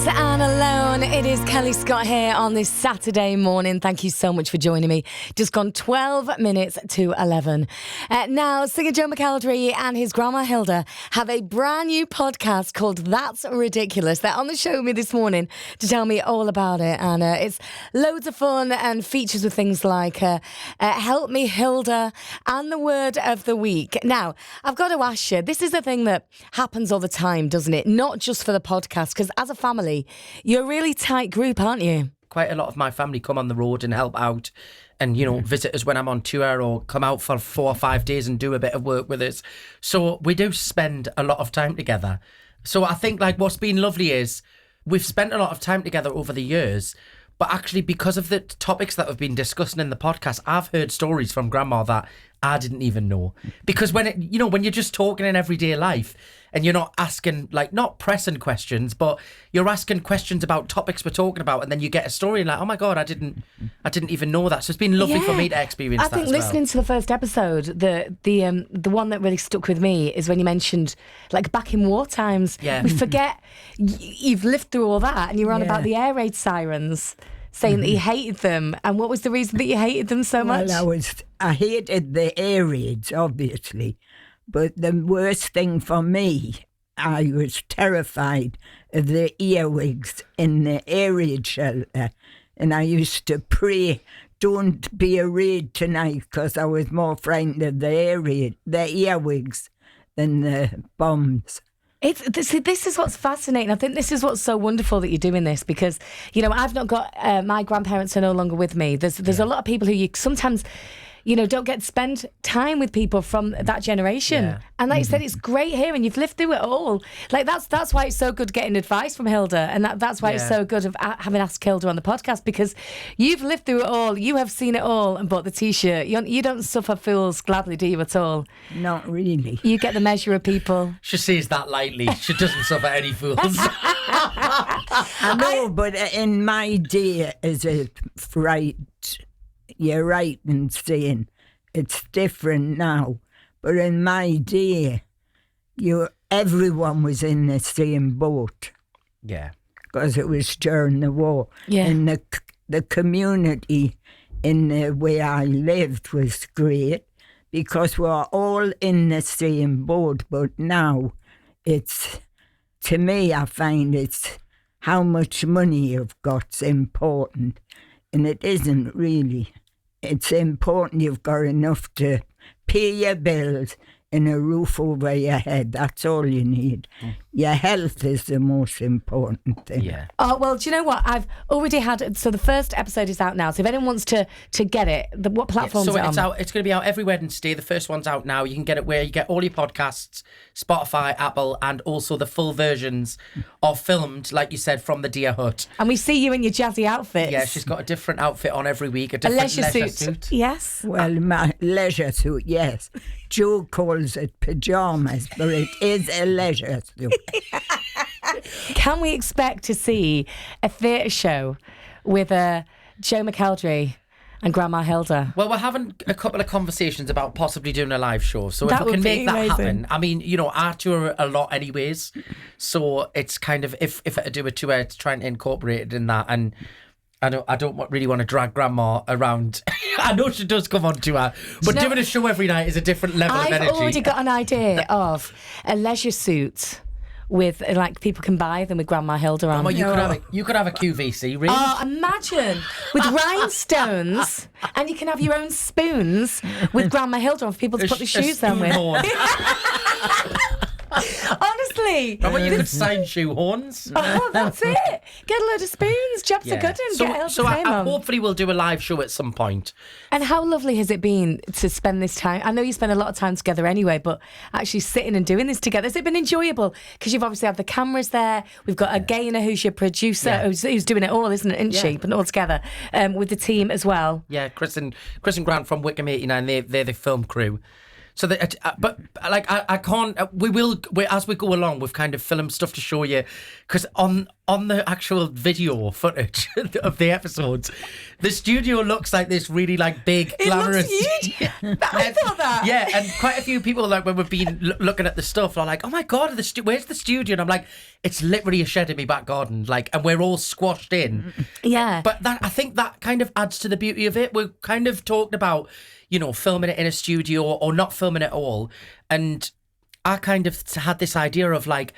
And Alone. It is Kelly Scott here on this Saturday morning. Thank you so much for joining me. Just gone 12 minutes to 11. Now, singer Joe Mcelderry and his grandma Hilda have a brand new podcast called That's Ridiculous. They're on the show with me this morning to tell me all about it. And it's loads of fun and features with things like Help Me Hilda and the word of the week. Now, I've got to ask you, this is a thing that happens all the time, doesn't it? Not just for the podcast, because as a family, you're a really tight group, aren't you? Quite a lot of my family come on the road and help out and, you know, visit us when I'm on tour or come out for 4 or 5 days and do a bit of work with us. So we do spend a lot of time together. So I think like what's been lovely is we've spent a lot of time together over the years, but actually because of the topics that we've been discussing in the podcast, I've heard stories from Grandma that I didn't even know. Because when you're just talking in everyday life and you're not asking, like, not pressing questions, but you're asking questions about topics we're talking about, and then you get a story and like, oh my God, I didn't even know that. So it's been lovely for me to experience that. I think listening to the first episode, the one that really stuck with me is when you mentioned, like, back in war times, we forget you've lived through all that, and you were on about the air raid sirens, saying that you hated them. And what was the reason that you hated them so much? Well, I hated the air raids, obviously. But the worst thing for me, I was terrified of the earwigs in the air raid shelter. And I used to pray, don't be a raid tonight, because I was more frightened of the earwigs than the bombs. This is what's fascinating. I think this is what's so wonderful that you're doing this, because, you know, I've not got, my grandparents are no longer with me. There's a lot of people who you sometimes, you know, don't get to spend time with people from that generation. Yeah. And like you said, it's great here, and you've lived through it all. Like that's why it's so good getting advice from Hilda, and that's why it's so good of having asked Hilda on the podcast, because you've lived through it all, you have seen it all, and bought the T-shirt. You don't suffer fools gladly, do you, at all? Not really. You get the measure of people. She says that lightly. She doesn't suffer any fools. I know, but in my day as a fright, you're right in saying it's different now. But in my day, everyone was in the same boat. Yeah. Because it was during the war. Yeah. And the community in the way I lived was great, because we're all in the same boat. But now to me, I find it's how much money you've got's important. And it isn't really. It's important you've got enough to pay your bills and a roof over your head. That's all you need. Your health is the most important thing. Yeah. Oh, well, do you know what? I've already had... So the first episode is out now. So if anyone wants to get it, what platform is it on? It's going to be out every Wednesday. The first one's out now. You can get it where you get all your podcasts, Spotify, Apple, and also the full versions are filmed, like you said, from the Deer Hut. And we see you in your jazzy outfits. Yeah, she's got a different outfit on every week, a different leisure suit. Yes. Well, my leisure suit, yes. Joe calls it pyjamas, but it is a leisure suit. Can we expect to see a theatre show with Joe Mcelderry and Grandma Hilda? Well, we're having a couple of conversations about possibly doing a live show. So that if we can make that amazing. happen. I mean, you know, I tour a lot anyways. So it's kind of, if I do a tour, it's trying to incorporate it in that. And I don't really want to drag Grandma around. I know she does come on tour, but doing a show every night is a different level of energy. I've already got an idea of a leisure suit with, like, people can buy them with Grandma Hilda on. Well, you could have a QVC range. Oh, imagine with rhinestones, and you can have your own spoons with Grandma Hilda on for people to put the shoes on with. Honestly. Remember, you could sign shoe horns. Oh, that's it. Get a load of spoons. Jobs are good and get Hilda's name on. Hopefully we'll do a live show at some point. And how lovely has it been to spend this time? I know you spend a lot of time together anyway, but actually sitting and doing this together, has it been enjoyable? Because you've obviously had the cameras there. We've got a Gaynor who's your producer, who's doing it all, isn't she? Putting it all together with the team as well. Yeah, Chris and Grant from Wickham 89, they're the film crew. So, but like I can't. We will as we go along. We've kind of filmed stuff to show you, because on on the actual video footage of the episodes, the studio looks like this really like big, glamorous. It looks huge. I thought that. Yeah, and quite a few people like when we've been looking at the stuff are like, "Oh my god, where's the studio?" And I'm like, "It's literally a shed in my back garden." Like, and we're all squashed in. Yeah. But I think that kind of adds to the beauty of it. We've kind of talked about, filming it in a studio or not filming it at all, and I kind of had this idea of like,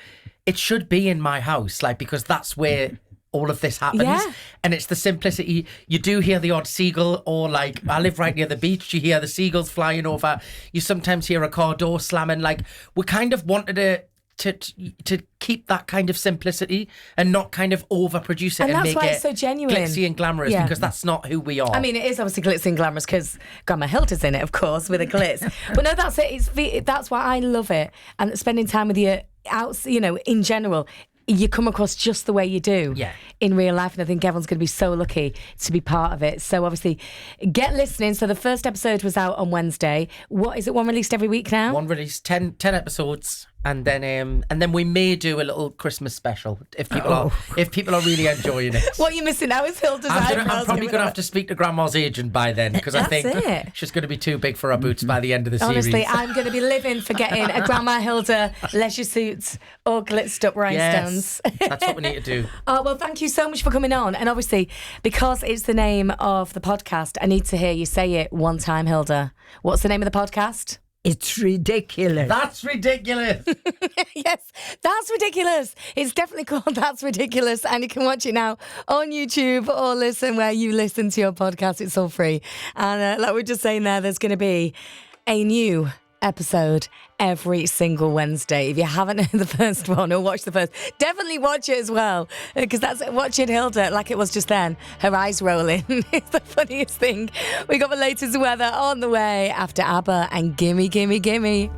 it should be in my house, like, because that's where all of this happens. Yeah. And it's the simplicity. You do hear the odd seagull, or like, I live right near the beach, you hear the seagulls flying over. You sometimes hear a car door slamming. Like, we kind of wanted to keep that kind of simplicity and not kind of overproduce it and that's make why it it's so genuine, glitzy and glamorous, because that's not who we are. I mean, it is obviously glitzy and glamorous because Grandma Hilda's in it, of course, with a glitz. But no, that's it. That's why I love it. And spending time with you out, in general, you come across just the way you do in real life. And I think everyone's going to be so lucky to be part of it. So obviously, get listening. So the first episode was out on Wednesday. What is it? One released every week now? One released, 10 episodes. And then we may do a little Christmas special if people are really enjoying it. What are you missing now is Hilda's eyebrows. I'm probably going to have to speak to Grandma's agent by then, because I think she's going to be too big for her boots by the end of the series. Honestly, I'm going to be living for getting a Grandma Hilda leisure suit or glitzed up rhinestones. Yes, that's what we need to do. Oh, well, thank you so much for coming on. And obviously, because it's the name of the podcast, I need to hear you say it one time, Hilda. What's the name of the podcast? It's ridiculous. That's ridiculous. Yes, that's ridiculous. It's definitely called That's Ridiculous, and you can watch it now on YouTube or listen where you listen to your podcast. It's all free. And like we were just saying there's going to be a new episode every single Wednesday. If you haven't heard the first one or watched the first, definitely watch it as well, because that's watching Hilda like it was just then, her eyes rolling. It's the funniest thing. We got the latest weather on the way after ABBA and Gimme Gimme Gimme.